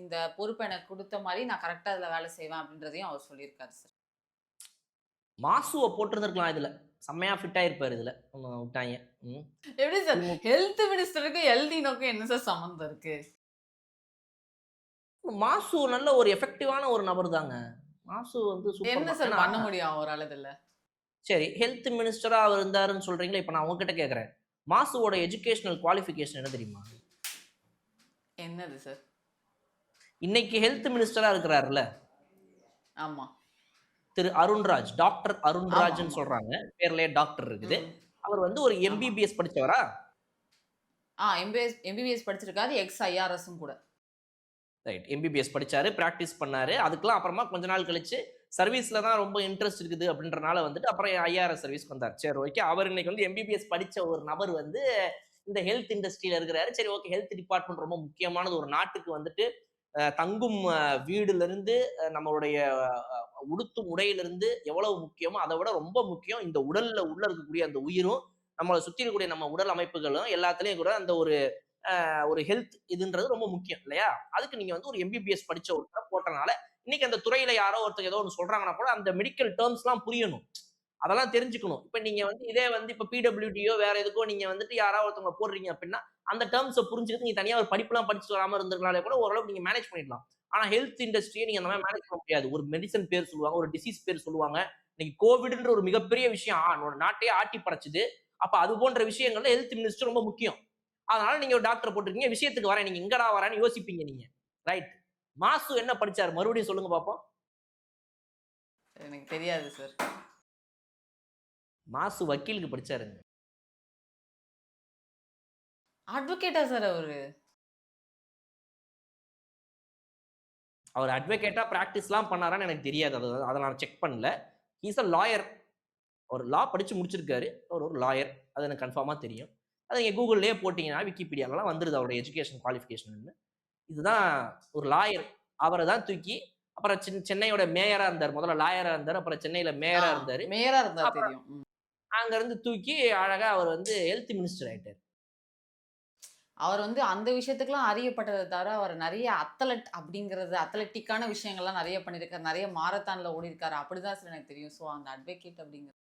Speaker 2: இந்த பொறுப்பை எனக்கு கொடுத்த மாதிரி நான் கரெக்டாக அதில் வேலை செய்வேன் அப்படின்றதையும் அவர் சொல்லியிருக்காரு சார்.
Speaker 1: மாசுவை போட்டிருந்திருக்கலாம் இதுல. செம்மையா ஃபிட் ஆயிருப்பாரு இதுல. விட்டாங்க.
Speaker 2: எப்படி சார் ஹெல்த் மினிஸ்டருக்கும் எல்டினோக்கும் என்ன சார் சம்மந்தம் இருக்கு?
Speaker 1: மாசு நல்ல ஒரு எஃபெக்டிவான ஒரு நபர் தாங்க. மாசு வந்து
Speaker 2: என்ன சார் பண்ண முடியும் ஒரு ஆளுதுல?
Speaker 1: சரி ஹெல்த் மினிஸ்டரா அவர் இருந்தாருன்னு சொல்றீங்களா? இப்ப நான் உங்ககிட்ட கேக்குறேன். மாசுவோட எஜுகேஷனல் குவாலிஃபிகேஷன் என்ன தெரியுமா?
Speaker 2: என்னது சார்?
Speaker 1: இன்னைக்கு ஹெல்த் மினிஸ்டரா இருக்கிறாருல்ல,
Speaker 2: ஆமா
Speaker 1: திரு அருண்ராஜ், டாக்டர் அருண்ராஜ்னு சொல்றாங்க. பேர்லயே டாக்டர் இருக்குது. அவர் வந்து ஒரு எம்பிபிஎஸ் படிச்சவரா?
Speaker 2: எம்பிபிஎஸ் படிச்சிருக்காரு. எக்ஸ் ஐஆர்எஸும் கூட.
Speaker 1: ரைட். எம்பிபிஎஸ் படிச்சாரு, பிராக்டிஸ் பண்ணாரு. அதுக்கெல்லாம் அப்புறமா கொஞ்ச நாள் கழிச்சு சர்வீஸ்ல தான் ரொம்ப இன்ட்ரெஸ்ட் இருக்குது அப்படின்றனால வந்துட்டு அப்புறம் ஐஆர்எஸ் சர்வீஸ்க்கு வந்தார். சரி ஓகே. அவர் இன்னைக்கு வந்து எம்பிபிஎஸ் படிச்ச ஒரு நபர் வந்து இந்த ஹெல்த் இண்டஸ்ட்ரியில இருக்கிறாரு. சரி ஓகே. ஹெல்த் டிபார்ட்மெண்ட் ரொம்ப முக்கியமானது. ஒரு நாட்டுக்கு வந்துட்டு தங்கும் வீடுல இருந்து நம்மளுடைய உடுத்தும் உடையிலிருந்து எவ்வளவு முக்கியமோ அதை விட ரொம்ப முக்கியம் இந்த உடல்ல உள்ள இருக்கக்கூடிய அந்த உயிரும் நம்மளை சுற்றி இருக்கக்கூடிய நம்ம உடல் அமைப்புகளும் எல்லாத்துலயும் கூட அந்த ஒரு ஹெல்த் இதுன்றது ரொம்ப முக்கியம் இல்லையா? அதுக்கு நீங்க வந்து ஒரு எம்பிபிஎஸ் படிச்ச ஒருத்தரை போட்டனால இன்னைக்கு அந்த துறையில யாரோ ஒருத்தர் ஏதோ ஒன்று சொல்றாங்கன்னா கூட அந்த மெடிக்கல் டேர்ம்ஸ் எல்லாம் புரியணும். அதெல்லாம் தெரிஞ்சுக்கணும். இப்ப நீங்க வந்து இதே வந்து இப்ப பிடபிள்யூடியோ வேற எதுக்கோ நீங்க வந்துட்டு யாராவது ஒருத்தவங்க போடுறீங்க அப்படின்னா அந்த டேர்ம்ஸை புரிஞ்சுக்கிட்டு நீங்க தனியா ஒரு படிப்புலாம் படிச்சுட்டு வராம இருந்திருக்கனாலே கூட ஓரளவுக்கு நீங்க மேனேஜ் பண்ணிடலாம். ஆனா ஹெல்த் இண்டஸ்ட்ரியை நீங்க அந்த மாதிரி மேனேஜ் பண்ண முடியாது. ஒரு மெடிசன் பேர் சொல்லுவாங்க, ஒரு டிசீஸ் பேர் சொல்லுவாங்க. இன்னைக்கு கோவிட்ன்ற ஒரு மிகப்பெரிய விஷயம் நாட்டையே ஆட்டி படைச்சுது. அப்ப அது போன்ற விஷயங்கள்ல ஹெல்த் மினிஸ்டர் ரொம்ப முக்கியம். அதனால நீங்க ஒரு டாக்டர் போட்டிருக்கீங்க. விஷயத்துக்கு வரேன், நீங்க எங்கடா வரேன்னு யோசிப்பீங்க நீங்க. ரைட். மாசு என்ன படிச்சாரு மறுபடியும் சொல்லுங்க பாப்போம்.
Speaker 2: எனக்கு தெரியாது சார்.
Speaker 1: மாசு வக்கீலுக்கு படிச்சாருங்க.
Speaker 2: அட்வொகேட்டா சார் அவரு?
Speaker 1: அவர் அட்வொகேட்டா பிராக்டிஸ்லாம் பண்ணாரான்னு எனக்கு தெரியாது. அதை நான் செக் பண்ணல. He's a lawyer. ஒரு லா படிச்சு முடிச்சிருக்காரு. அவர் ஒரு லாயர். அது எனக்கு கன்ஃபார்மா தெரியும். அதை நீங்க கூகுள்லயே போட்டீங்கன்னா விக்கிபீடியாலாம் வந்துருது அவருடைய எஜுகேஷன் குவாலிஃபிகேஷன். இதுதான் ஒரு லாயர். அவரை தான் தூக்கி அப்புறம் சென்னையோட மேயரா இருந்தார். முதல்ல லாயரா இருந்தார். அப்புறம் சென்னையில மேயரா இருந்தாரு.
Speaker 2: மேயரா இருந்தா தெரியும்.
Speaker 1: அங்க இருந்து தூக்கி அழகா அவர் வந்து ஹெல்த் மினிஸ்டர் ஆயிட்டார்.
Speaker 2: அவர் வந்து அந்த விஷயத்துக்குலாம் அறியப்பட்டதை தவிர, அவர் நெறைய அத்லெட்டிக்கான விஷயங்கள்லாம் நெறைய பண்ணியிருக்காரு. நெறைய மாரத்தான்ல ஓடியிருக்காரு. அப்படிதான் சார் எனக்கு தெரியும். ஸோ அந்த அட்வொகேட் அப்படிங்கிறது.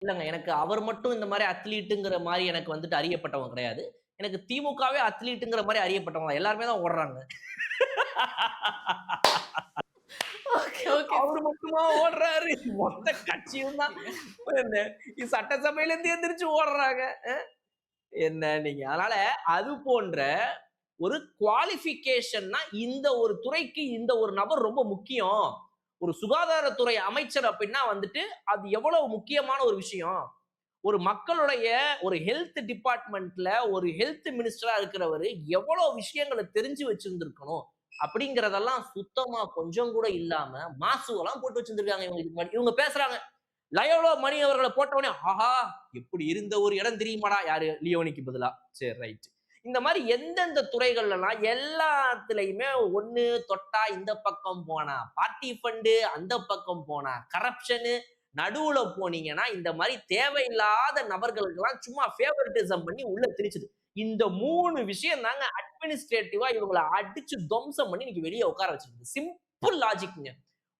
Speaker 1: இல்லங்க. எனக்கு அவர் மட்டும் இந்த மாரி அத்லீட்டுங்கிற மாரி எனக்கு வந்துட்டு அறியப்பட்டவங்க கிடையாது. எனக்கு திமுகவே அத்லீட்டுங்கிற மாரி அறியப்பட்டவங்க தான். எல்லாருமே தான் ஓடுறாங்க.
Speaker 2: Okay, okay.
Speaker 1: அவரு மட்டுமா ஓடுறாரு. மொத்த கட்சியும் தான் என்ன சட்டசபையிலேருந்து எந்திரிச்சு ஓடுறாங்க. என்ன நீங்க அதனால அது போன்ற ஒரு குவாலிஃபிகேஷன்னா இந்த ஒரு துறைக்கு இந்த ஒரு நபர் ரொம்ப முக்கியம். ஒரு சுகாதாரத்துறை அமைச்சர் அப்டின்னா வந்துட்டு அது எவ்வளவு முக்கியமான ஒரு விஷயம். ஒரு மக்களுடைய ஒரு ஹெல்த் டிபார்ட்மெண்ட்ல ஒரு ஹெல்த் மினிஸ்டரா இருக்கிறவரு எவ்வளவு விஷயங்கள தெரிஞ்சு வச்சிருந்திருக்கணும். அப்படிங்கிறதெல்லாம் சுத்தமா கொஞ்சம் கூட இல்லாம மாசுவெல்லாம் போட்டு வச்சிருந்திருக்காங்க இவங்க இதுக்கு முன்னாடி. இவங்க பேசுறாங்க. லயோலா மணி அவர்கள போட்ட உடனே, ஆஹா! எப்படி இருந்த ஒரு இடம் தெரியுமாடா? யாரு? லியோனிக்கு பதிலா. சரி ரைட். இந்த மாரி எந்தெந்த துறைகள்லாம் எல்லாத்துலயுமே ஒண்ணு தொட்டா இந்த பக்கம் போனா, பார்ட்டி ஃபண்டு அந்த பக்கம் போனா, கரப்ஷனு நடுவுல போனீங்கன்னா, இந்த மாரி தேவையில்லாத நபர்களுக்கெல்லாம் சும்மா ஃபேவரட்டிசம் பண்ணி உள்ள திணிச்சது. இந்த 3 விஷயம் தாங்க அட்மினிஸ்ட்ரேட்டிவா இவங்கள அடிச்சு துவம்சம் பண்ணி இன்னைக்கு வெளிய உட்கார வச்சிருக்கு. சிம்பிள் லாஜிக்ங்க.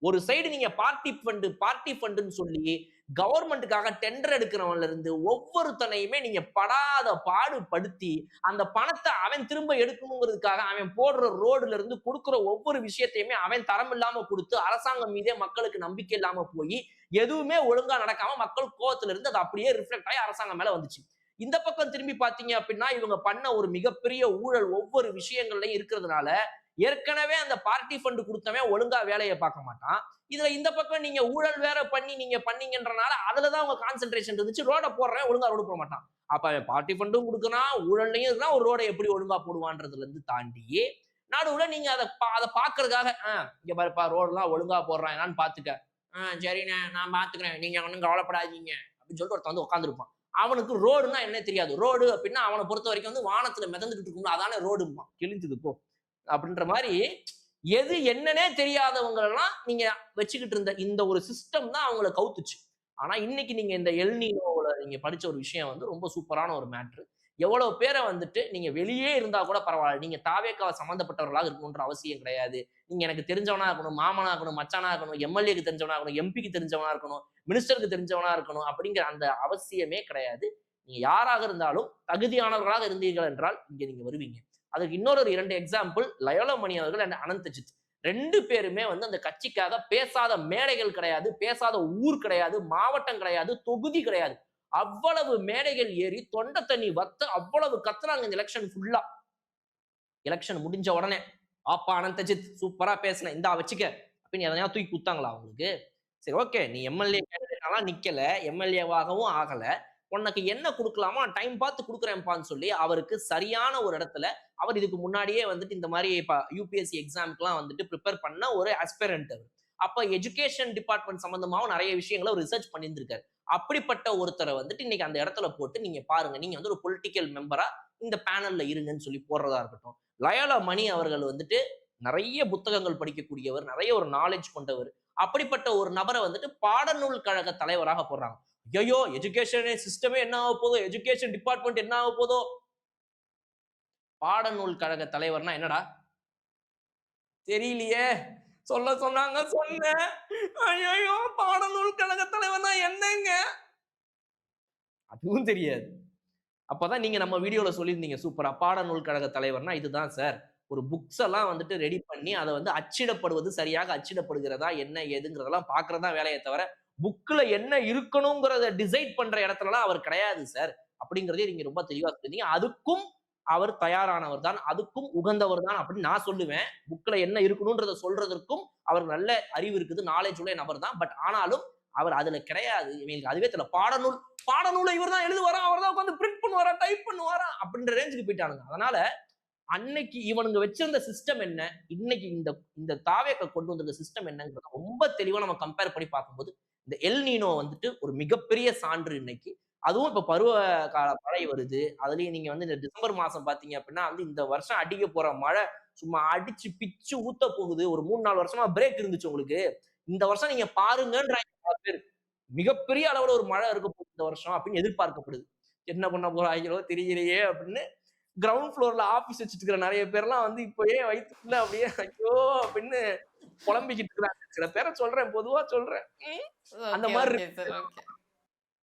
Speaker 1: ஒரு சைடு நீங்க பார்ட்டி ஃபண்டுன்னு சொல்லி கவர்மெண்ட்டுக்காக டெண்டர் எடுக்கிறவன்ல இருந்து ஒவ்வொருத்தனையுமே நீங்க படாத பாடு படுத்தி அந்த பணத்தை அவன் திரும்ப எடுக்கணுங்கிறதுக்காக அவன் போடுற ரோடுல இருந்து கொடுக்கிற ஒவ்வொரு விஷயத்தையுமே அவன் தரம் இல்லாம கொடுத்து அரசாங்கம் மீதே மக்களுக்கு நம்பிக்கை இல்லாம போய் எதுவுமே ஒழுங்கா நடக்காம மக்கள் கோவத்துல இருந்து அது அப்படியே ரிஃப்ளெக்ட் ஆகி அரசாங்கம் மேல வந்துச்சு. இந்த பக்கம் திரும்பி பாத்தீங்க அப்படின்னா இவங்க பண்ண ஒரு மிகப்பெரிய ஊழல் ஒவ்வொரு விஷயங்கள்லயும் இருக்கிறதுனால ஏற்கனவே அந்த பார்ட்டி ஃபண்ட் கொடுத்தவன் ஒழுங்கா வேலையை பார்க்க மாட்டான். இதுல இந்த பக்கம் நீங்க ஊழல் வேற பண்ணி நீங்க பண்ணீங்கன்றனால அதுலதான் உங்க கான்சென்ட்ரேஷன் இருந்துச்சு. ரோட போடுறேன் ஒழுங்கா ரோடு போட மாட்டான். அப்ப அவன் பார்ட்டி ஃபண்டும் கொடுக்கறான், ஊழல்லையும் இருக்கிறான், ஒரு ரோட எப்படி ஒழுங்கா போடுவான்றதுல இருந்து தாண்டி நடுவுல நீங்க அதை பாக்குறதுக்காக இங்க பாருப்பா ரோடெல்லாம் ஒழுங்கா போடுறான் என்னன்னு பாத்துக்க. சரிண்ணே நான் பாத்துக்கிறேன் நீங்க ஒன்னும் கவலைப்படாதீங்க அப்படின்னு சொல்லிட்டு ஒருத்தன் வந்து உட்காந்துருப்பான். அவனுக்கு ரோடுன்னா என்ன தெரியாது. ரோடு அப்படின்னா அவனை பொறுத்த வரைக்கும் வந்து வானத்துல மிதந்துட்டு இருக்கும்ல அதானே ரோடும்பான். கிழிஞ்சது போ அப்படின்ற மாதிரி எது என்னன்னே தெரியாதவங்க எல்லாம் நீங்க வச்சுக்கிட்டு இருந்த இந்த ஒரு சிஸ்டம் தான் அவங்கள கவுத்துச்சு. ஆனா இன்னைக்கு நீங்க இந்த எல்னினோல நீங்க படிச்ச ஒரு விஷயம் வந்து ரொம்ப சூப்பரான ஒரு மேட்ரு. எவ்வளவு பேரை வந்துட்டு நீங்க வெளியே இருந்தா கூட பரவாயில்ல. நீங்க தாவேக்காவ சம்பந்தப்பட்டவர்களாக இருக்கணும்ன்ற அவசியம் கிடையாது. நீங்க எனக்கு தெரிஞ்சவனா இருக்கணும், மாமனா இருக்கணும், மச்சானா இருக்கணும், எம்எல்ஏக்கு தெரிஞ்சவனா இருக்கணும், எம்பிக்கு தெரிஞ்சவனா இருக்கணும், மினிஸ்டருக்கு தெரிஞ்சவனா இருக்கணும் அப்படிங்கிற அந்த அவசியமே கிடையாது. நீங்க யாராக இருந்தாலும் தகுதியானவர்களாக இருந்தீர்கள் என்றால் இங்க நீங்க வருவீங்க. அதுக்கு இன்னொரு 2 எக்ஸாம்பிள் லயோலா மணி அவர்கள் அண்ட் அனந்தஜித். 2 பேருமே வந்து அந்த கட்சிக்காக பேசாத மேடைகள் கிடையாது, பேசாத ஊர் கிடையாது, மாவட்டம் கிடையாது, தொகுதி கிடையாது. அவ்வளவு மேடைகள் ஏறி தொண்டை தண்ணி வத்த அவ்வளவு கத்துனாங்க இந்த எலெக்ஷன் ஃபுல்லா. எலெக்ஷன் முடிஞ்ச உடனே ஆப்பா அனந்தஜித் சூப்பரா பேசின இந்தா வச்சுக்க அப்படின்னு எதனா தூக்கி குத்தாங்களா அவங்களுக்கு? சரி ஓகே நீ எம்எல்ஏ கேண்டிடேட்டாலாம் நிக்கல, எம்எல்ஏவாகவும் ஆகல. உனக்கு என்ன குடுக்கலாமோ டைம் பார்த்து குடுக்குறேன்ப்பான்னு சொல்லி அவருக்கு சரியான ஒரு இடத்துல அவர் இதுக்கு முன்னாடியே வந்துட்டு இந்த மாதிரி யூபிஎஸ்சி எக்ஸாம்க்குலாம் வந்துட்டு ப்ரிப்பேர் பண்ண ஒரு ஆஸ்பிரண்ட் அவர். அப்ப எஜுகேஷன் டிபார்ட்மெண்ட் சம்பந்தமாவும் நிறைய விஷயங்களை ரிசர்ச் பண்ணியிருந்திருக்காரு. அப்படிப்பட்ட ஒருத்தரை வந்துட்டு இன்னைக்கு அந்த இடத்துல போட்டு நீங்க பாருங்க நீங்க வந்து ஒரு பொலிட்டிக்கல் மெம்பரா இந்த பேனல்ல இருங்கன்னு சொல்லி போடுறதா இருக்கட்டும். லயோலா மணி அவர்கள் வந்துட்டு நிறைய புத்தகங்கள் படிக்கக்கூடியவர், நிறைய ஒரு நாலேஜ் கொண்டவர். அப்படிப்பட்ட ஒரு நபரை வந்துட்டு பாடநூல் கழக தலைவராக போடுறாங்க. ஐயோ எஜுகேஷன் சிஸ்டமே என்ன ஆக போதோ, எஜுகேஷன் டிபார்ட்மெண்ட் என்ன ஆக போதோ. பாடநூல் கழக தலைவர்னா என்னடா தெரியலையே. சொல்ல சொன்னாங்க சொன்னேன். ஐயோ பாடநூல் கழக தலைவர்னா என்னங்க அதுவும் தெரியாது. அப்பதான் நீங்க நம்ம வீடியோல சொல்லியிருந்தீங்க சூப்பரா பாடநூல் கழக தலைவர்னா இதுதான் சார். ஒரு புக்ஸ் எல்லாம் வந்துட்டு ரெடி பண்ணி அதை வந்து அச்சிடப்படுவது சரியாக அச்சிடப்படுகிறதா என்ன ஏதுங்கிறதெல்லாம் பாக்குறதா வேலையை தவிர புக்ல என்ன இருக்கணுங்கிறத டிசைட் பண்ற இடத்துலலாம் அவர் கிடையாது சார் அப்படிங்கறதே நீங்க ரொம்ப தெளிவா சொல்லிருந்தீங்க. அதுக்கும் அவர் தயாரானவர் தான், அதுக்கும் உகந்தவர் தான் அப்படின்னு நான் சொல்லுவேன். புக்ல என்ன இருக்கணும்ன்றத சொல்றதற்கும் அவர் நல்ல அறிவு இருக்குது, நாலேஜ் உள்ள நபர் தான். பட் ஆனாலும் அவர் அதுல கிடையாது. இவங்களுக்கு அதுவே தெரியல. பாடநூலை இவர் தான் எழுதுவாரா, அவர் தான் உட்காந்து பிரிண்ட் பண்ணுவாரா, டைப் பண்ணுவாரா அப்படின்ற ரேஞ்சுக்கு போயிட்டானுங்க. அதனால அன்னைக்கு இவனுங்க வச்சிருந்த சிஸ்டம் என்ன, இன்னைக்கு இந்த இந்த தாவேக்க கொண்டு வந்திருக்க சிஸ்டம் என்னங்கிறத ரொம்ப தெளிவா நம்ம கம்பேர் பண்ணி பார்க்கும்போது இந்த எல் நீனோ வந்துட்டு ஒரு மிகப்பெரிய சான்று இன்னைக்கு. அதுவும் இப்ப பருவ கால மழை வருது. அதுலயும் நீங்க வந்து இந்த டிசம்பர் மாசம் பாத்தீங்க அப்படின்னா வந்து இந்த வருஷம் அடிக்க போற மழை சும்மா அடிச்சு பிச்சு ஊத்த போகுது. ஒரு 3-4 வருஷமா பிரேக் இருந்துச்சு உங்களுக்கு. இந்த வருஷம் நீங்க பாருங்கன்றாங்க பல பேர். மிகப்பெரிய அளவுல ஒரு மழை இருக்க போகுது இந்த வருஷம் அப்படின்னு எதிர்பார்க்கப்படுது. என்ன பண்ண போறாங்களோ தெரியலையே அப்படின்னு கிரவுண்ட் ஃப்ளோர்ல ஆபீஸ் வச்சுட்டு இருக்கிற நிறைய பேர்லாம் வந்து இப்பயே வயிற்றுக்குள்ள அப்படியே ஐயோ அப்படின்னு புலம்பிக்கிட்டு இருக்கிறாங்க. சில பேரை சொல்றேன், பொதுவா சொல்றேன். அந்த
Speaker 2: ஓகே,
Speaker 1: மாதிரி
Speaker 2: ஓகே
Speaker 1: இருக்கு.
Speaker 2: சார். ஓகே.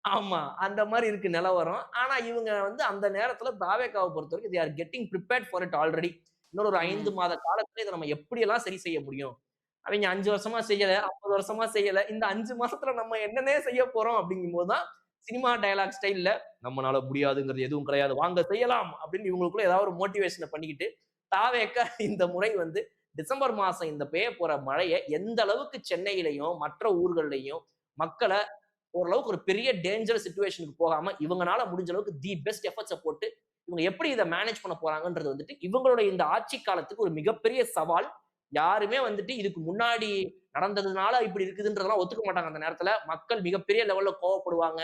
Speaker 1: ஆமா. அந்த மாரி இருக்கு நிலவரம். ஆனா இவங்க வந்து அந்த நேரத்துல தாவேக்காவ பொறுத்தவரைக்கும் they are getting prepared for it already. இன்னொரு ஒரு 5
Speaker 2: ம்.
Speaker 1: மாத காலத்துல இத நம்ம எப்படியெல்லாம் சரி செய்ய முடியும்? அவைங்க 5 வருஷமா செய்யல, 50 வருஷமா செய்யல. இந்த 5 மாசத்துல நம்ம என்னன்னே செய்ய போறோம் அப்படிங்கும்போது தான், சினிமா டயலாக் ஸ்டைல்ல நம்மனால முடியாதுங்கிறது எதுவும் கிடையாது. வாங்க செய்யலாம் அப்படின்னு இவங்களுக்குள்ள ஏதாவது ஒரு மோட்டிவேஷன பண்ணிக்கிட்டு, தாவேக்கா இந்த முறை வந்து டிசம்பர் மாசம் இந்த பெய்ய போற மழைய எந்த அளவுக்கு சென்னையிலயும், மற்ற ஊர்கள்லயும் மக்கள ஓரளவுக்கு ஒரு பெரிய டேஞ்சர் சிச்சுவேஷனுக்கு போகாம, இவங்கனால முடிஞ்ச அளவுக்கு தி பெஸ்ட் எஃபர்ட்ஸ போட்டு, இவங்க எப்படி இத மேனேஜ் பண்ண போறாங்கன்றது வந்துட்டு, இவங்களுடைய இந்த ஆட்சி காலத்துக்கு ஒரு மிகப்பெரிய சவால். யாருமே வந்துட்டு இதுக்கு முன்னாடி நடந்ததுனால இப்படி இருக்குதுன்றதெல்லாம் ஒத்துக்க மாட்டாங்க அந்த நேரத்துல. மக்கள் மிகப்பெரிய லெவல்ல கோவப்படுவாங்க.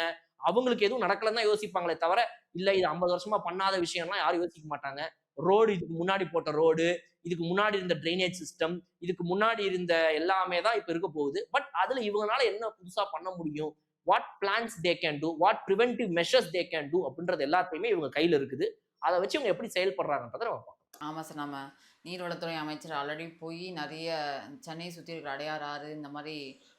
Speaker 1: அவங்களுக்கு எதுவும் நடக்கலன்னு தான் யோசிப்பாங்களே தவிர, இல்ல இது 50 வருஷமா பண்ணாத விஷயம்லாம் யாரும் யோசிக்க மாட்டாங்க. ரோடு இதுக்கு முன்னாடி போட்ட ரோடு, இதுக்கு முன்னாடி இருந்த ட்ரைனேஜ் சிஸ்டம், இதுக்கு முன்னாடி இருந்த எல்லாமே தான் இப்ப இருக்க போகுது. பட் அதுல இவங்கனால என்ன புதுசா பண்ண முடியும்? What plans they can do, what preventive measures they can do அப்படின்றது எல்லாத்தையுமே இவங்க கையில இருக்குது. அத வச்சு இவங்க எப்படி செயல்படுறாங்கன்றத நம்ம பார்க்கணும்.
Speaker 2: ஆமா சார். நம்ம நீர்வளத்துறை அமைச்சர் ஆல்ரெடி போய் நெறைய சென்னைய சுத்தி இருக்கிற அடையாறு ஆறு இந்த மாரி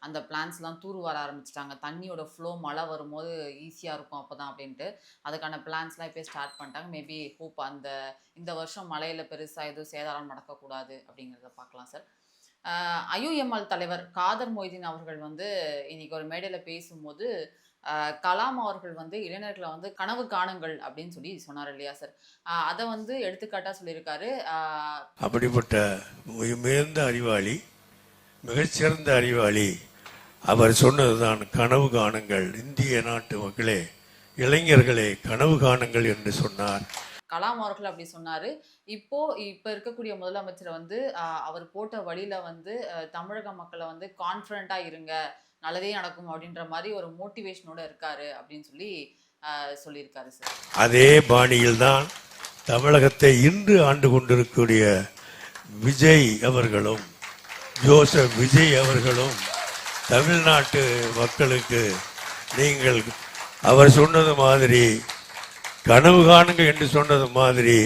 Speaker 2: அந்த பிளான்ஸ்லாம் தூர் வார ஆரம்பிச்சுட்டாங்க. தண்ணியோட ஃப்ளோ மழை வரும்போது ஈஸியா இருக்கும் அப்பதான் அப்படின்ட்டு. அதுக்கான பிளான்ஸ்லாம் இப்பயே ஸ்டார்ட் பண்ணிட்டாங்க. மேபி ஹோப் இந்த வருஷம் மழையில பெருசா எதுவும் சேதாரம் நடக்கக்கூடாது அப்படிங்கிறத பார்க்கலாம் சார். ஐயுஎம்எல் தலைவர் காதர் மொய்தீன் அவர்கள் வந்து இன்னைக்கு ஒரு மேடையில பேசும்போது, கலாம் அவர்கள் வந்து இளைஞர்கள வந்து கனவு காணுங்கள் அப்படின்னு சொல்லி சொன்னார் இல்லையா சார்? அத வந்து எடுத்துக்காட்டா சொல்லியிருக்காரு.
Speaker 3: அப்படிப்பட்ட உயர்ந்த அறிவாளி, மிகச்சிறந்த அறிவாளி. அவர் சொன்னதுதான் கனவு காணுங்கள், இந்திய நாட்டு மக்களே, இளைஞர்களே கனவு காணுங்கள் என்று சொன்னார்.
Speaker 2: கலாம் அவர்கள் அப்படி சொன்னாரு. இப்ப இருக்கக்கூடிய முதலமைச்சர் வந்து அவர் போட்ட வழியில வந்து தமிழக மக்கள வந்து கான்ஃபிடென்ட்டா இருங்க, நல்லதே நடக்கும் அப்படின்ற மாரி ஒரு மோட்டிவேஷனோட இருக்காரு அப்படின்னு சொல்லி சொல்லியிருக்காரு சார்.
Speaker 3: அதே பாணியில் தான் தமிழகத்தை இன்று ஆண்டு கொண்டிருக்கக்கூடிய விஜய் அவர்களும், ஜோசப் விஜய் அவர்களும் தமிழ்நாட்டு மக்களுக்கு நீங்கள் அவர் சொன்னது மாதிரி கனவு காணுங்க என்று சொன்னது மாதிரி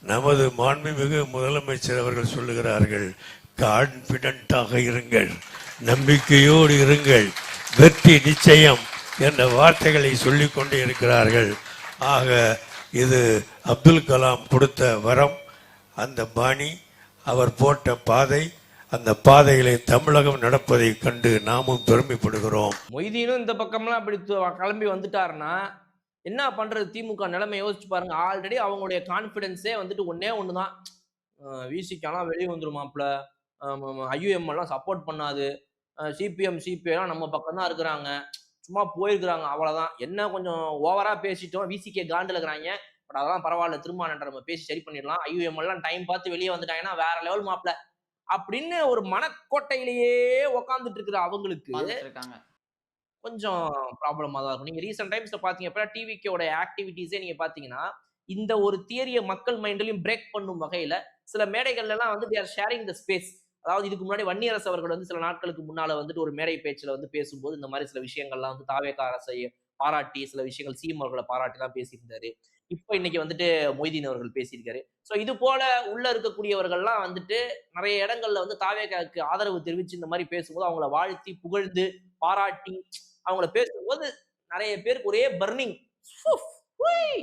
Speaker 3: நமது மாண்புமிகு முதலமைச்சர் அவர்கள் சொல்லுகிறார்கள், கான்பிடண்டாக இருங்கள், நம்பிக்கையோடு இருங்கள், வெற்றி நிச்சயம் என்ற வார்த்தைகளை சொல்லிக் கொண்டே இருக்கிறார்கள். ஆக இது அப்துல் கலாம் கொடுத்த வரம், அந்த பாணி, அவர் போட்ட பாதை, அந்த பாதைகளை தமிழகம் நடப்பதை கண்டு நாமும் பெருமைப்படுகிறோம்.
Speaker 1: மொய்தீனும் இந்த பக்கம்லாம் அப்படி கிளம்பி வந்துட்டாருன்னா என்ன பண்றது? திமுக நிலைமை யோசிச்சு பாருங்க. ஆல்ரெடி அவங்களுடைய கான்பிடன்ஸே வந்துட்டு ஒன்னே ஒண்ணுதான், விசிகெல்லாம் வெளியே வந்துருமாப்ல, ஐயுஎம் எல்லாம் சப்போர்ட் பண்ணாது, சிபிஎம் சிபிஐ எல்லாம் நம்ம பக்கம் தான் இருக்கிறாங்க, சும்மா போயிருக்கிறாங்க, அவ்வளவுதான். என்ன கொஞ்சம் ஓவரா பேசிட்டோம், விசிகே காண்டுல இருக்கிறாங்க, பட் அதெல்லாம் பரவாயில்ல, திரும்ப நம்ம பேசி சரி பண்ணிடலாம், ஐயுஎம் எல்லாம் டைம் பார்த்து வெளியே வந்துட்டாங்கன்னா வேற லெவல் மாப்ள அப்படின்னு ஒரு மனக்கோட்டையிலேயே உக்காந்துட்டு இருக்கிற அவங்களுக்கு கொஞ்சம் ப்ராப்ளமா தான் இருக்கும். நீங்க ரீசென்ட் டைம்ஸ்ல பாத்தீங்க அப்படின்னா டிவிக்கோட ஆக்டிவிட்டீஸே நீங்க பாத்தீங்கன்னா, இந்த ஒரு தியரிய மக்கள் மைண்ட்லயும் பிரேக் பண்ணும் வகையில சில மேடைகள்ல எல்லாம் வந்து they are sharing the space. அதாவது இதுக்கு முன்னாடி வன்னியரசு அவர்கள் வந்து சில நாட்களுக்கு முன்னால வந்துட்டு ஒரு மேடை பேச்சுல வந்து பேசும்போது இந்த மாதிரி சில விஷயங்கள்லாம் வந்து தாவேகா அரசை பாராட்டி, சில விஷயங்கள் சீமான் அவர்களை பாராட்டி தான் பேசியிருந்தாரு. இப்ப இன்னைக்கு வந்துட்டு மொய்தீன் அவர்கள் பேசியிருக்காரு. சோ இது போல உள்ள இருக்கக்கூடியவர்கள்லாம் வந்துட்டு நிறைய இடங்கள்ல வந்து தாவேகாவுக்கு ஆதரவு தெரிவிச்சு இந்த மாதிரி பேசும்போது அவங்கள வாழ்த்தி, புகழ்ந்து, பாராட்டி அவங்கள பேசும்போது நிறைய பேருக்கு ஒரே பர்னிங்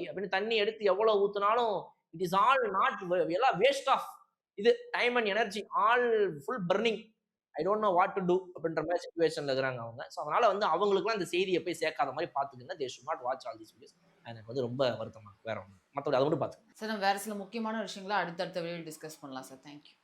Speaker 1: அப்படின்னு தண்ணி எடுத்து எவ்வளவு ஊத்துனாலும் இட் இஸ் ஆல் நாட், எல்லாம் வேஸ்ட் ஆஃப் இது time and energy, all full burning, I don't know what to do அப்படின்ற மாதிரி சிச்சுவேஷன்ல இருக்கிறாங்க அவங்க. ஸோ அதனால வந்து அவங்களுக்குலாம் இந்த செய்தியை போய் சேர்க்காத மாதிரி பாத்துக்கங்க. They should not watch all these videos. எனக்கு வந்து ரொம்ப வருத்தமா வேற ஒன்று மற்றபடி அதை மட்டும் பாத்துக்கங்க
Speaker 2: சார். வேற சில முக்கியமான விஷயங்களை அடுத்தடுத்த வீடியோ டிஸ்கஸ் பண்ணலாம் சார். தேங்க்யூ.